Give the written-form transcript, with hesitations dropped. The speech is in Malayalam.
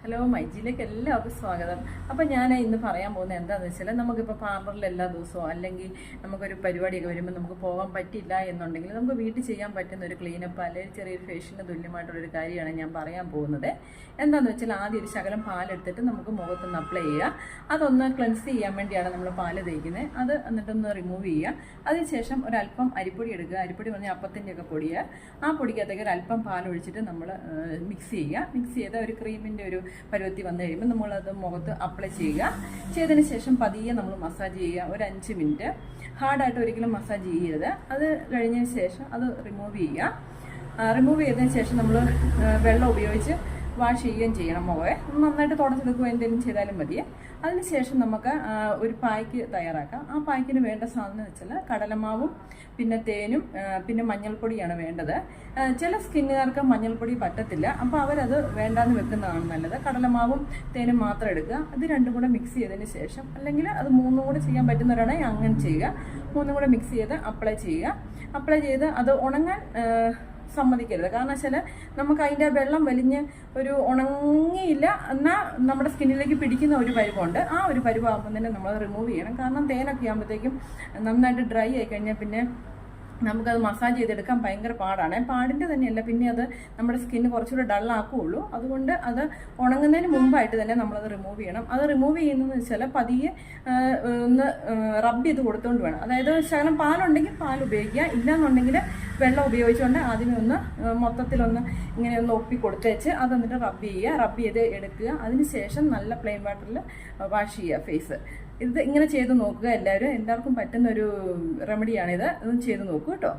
ഹലോ, മൈജിയിലേക്ക് എല്ലാവർക്കും സ്വാഗതം. അപ്പം ഞാൻ ഇന്ന് പറയാൻ പോകുന്നത് എന്താണെന്ന് വെച്ചാൽ, നമുക്കിപ്പോൾ പാർലറിൽ എല്ലാ ദിവസവും അല്ലെങ്കിൽ നമുക്കൊരു പരിപാടിയൊക്കെ വരുമ്പോൾ നമുക്ക് പോകാൻ പറ്റില്ല എന്നുണ്ടെങ്കിൽ നമുക്ക് വീട്ടിൽ ചെയ്യാൻ പറ്റുന്ന ഒരു ക്ലീനപ്പ് അല്ലെങ്കിൽ ചെറിയൊരു ഫേഷ്യലിന് തുല്യമായിട്ടുള്ളൊരു കാര്യമാണ് ഞാൻ പറയാൻ പോകുന്നത്. എന്താണെന്ന് വെച്ചാൽ, ആദ്യം ഒരു ശകലം പാലെടുത്തിട്ട് നമുക്ക് മുഖത്തൊന്ന് അപ്ലൈ ചെയ്യുക. അതൊന്ന് ക്ലെൻസ് ചെയ്യാൻ വേണ്ടിയാണ് നമ്മൾ പാല് തേക്കുന്നത്. അത് എന്നിട്ടൊന്ന് റിമൂവ് ചെയ്യുക. അതിനുശേഷം ഒരല്പം അരിപ്പൊടി എടുക്കുക. അരിപ്പൊടി പറഞ്ഞാൽ അപ്പത്തിൻ്റെയൊക്കെ പൊടിയാണ്. ആ പൊടിക്കകത്തേക്ക് ഒരല്പം പാലൊഴിച്ചിട്ട് നമ്മൾ മിക്സ് ചെയ്യുക. മിക്സ് ചെയ്ത ഒരു ക്രീമിൻ്റെ ഒരു പരുവത്തി വന്നു കഴിയുമ്പോൾ നമ്മളത് മുഖത്ത് അപ്ലൈ ചെയ്യുക. ചെയ്തതിന് ശേഷം പതിയെ നമ്മൾ മസാജ് ചെയ്യുക. ഒരു 5 മിനിറ്റ്. ഹാർഡായിട്ട് ഒരിക്കലും മസാജ് ചെയ്യരുത്. അത് കഴിഞ്ഞതിന് ശേഷം അത് റിമൂവ് ചെയ്യുക. റിമൂവ് ചെയ്തതിന് ശേഷം നമ്മൾ വെള്ളം ഉപയോഗിച്ച് വാഷ് ചെയ്യുകയും ചെയ്യണം. മുഖയെ നന്നായിട്ട് തുടച്ചെടുക്കുക, എന്തെങ്കിലും ചെയ്താലും മതിയെ. അതിനുശേഷം നമുക്ക് ഒരു പായ്ക്ക് തയ്യാറാക്കാം. ആ പായ്ക്കിന് വേണ്ട സാധനം വെച്ചാൽ കടലമാവും പിന്നെ തേനും പിന്നെ മഞ്ഞൾപ്പൊടിയാണ് വേണ്ടത്. ചില സ്കിന്നുകാർക്ക് മഞ്ഞൾപ്പൊടി പറ്റത്തില്ല, അപ്പോൾ അവരത് വേണ്ടാന്ന് വെക്കുന്നതാണ് നല്ലത്. കടലമാവും തേനും മാത്രം എടുക്കുക. ഇത് രണ്ടും കൂടെ മിക്സ് ചെയ്തതിന് ശേഷം, അല്ലെങ്കിൽ അത് മൂന്നും കൂടെ ചെയ്യാൻ പറ്റുന്നവരാണെങ്കിൽ അങ്ങനെ ചെയ്യുക. മൂന്നും കൂടെ മിക്സ് ചെയ്ത് അപ്ലൈ ചെയ്യുക. അപ്ലൈ ചെയ്ത് അത് ഉണങ്ങാൻ സമ്മതിക്കരുത്. കാരണം വെച്ചാൽ നമുക്ക് അതിൻ്റെ വെള്ളം വലിഞ്ഞ് ഒരു ഉണങ്ങിയില്ല എന്നാൽ നമ്മുടെ സ്കിന്നിലേക്ക് പിടിക്കുന്ന ഒരു പരുവമുണ്ട്. ആ ഒരു പരുവാകുമ്പോൾ തന്നെ നമ്മൾ റിമൂവ് ചെയ്യണം. കാരണം തേനൊക്കെ ആകുമ്പോഴത്തേക്കും നന്നായിട്ട് ഡ്രൈ ആയി കഴിഞ്ഞാൽ പിന്നെ നമുക്കത് മസാജ് ചെയ്തെടുക്കാൻ ഭയങ്കര പാടാണ്. പാടിൻ്റെ തന്നെയല്ല, പിന്നെ അത് നമ്മുടെ സ്കിന്ന് കുറച്ചുകൂടെ ഡള്ളാക്കുകയുള്ളൂ. അതുകൊണ്ട് അത് ഉണങ്ങുന്നതിന് മുമ്പായിട്ട് തന്നെ നമ്മളത് റിമൂവ് ചെയ്യണം. അത് റിമൂവ് ചെയ്യുന്നതെന്ന് വെച്ചാൽ പതിയെ ഒന്ന് റബ്ബ് ചെയ്ത് കൊടുത്തുകൊണ്ട് വേണം. അതായത് ശകലം പാലുണ്ടെങ്കിൽ പാൽ ഉപയോഗിക്കുക, ഇല്ലയെന്നുണ്ടെങ്കിൽ വെള്ളം ഉപയോഗിച്ചുകൊണ്ട് ആദ്യമേ ഒന്ന് മൊത്തത്തിലൊന്ന് ഇങ്ങനെ ഒന്ന് ഒപ്പി കൊടുത്തേച്ച് അത് എന്നിട്ട് റബ്ബ് ചെയ്യുക. റബ്ബ് ചെയ്ത് എടുക്കുക. അതിന് ശേഷം നല്ല പ്ലെയിൻ വാട്ടറിൽ വാഷ് ചെയ്യുക ഫേസ്. ഇത് ഇങ്ങനെ ചെയ്ത് നോക്കുക. എല്ലാവർക്കും പറ്റുന്ന ഒരു റെമഡിയാണിത്. ഇതൊന്ന് ചെയ്ത് നോക്കൂ കേട്ടോ.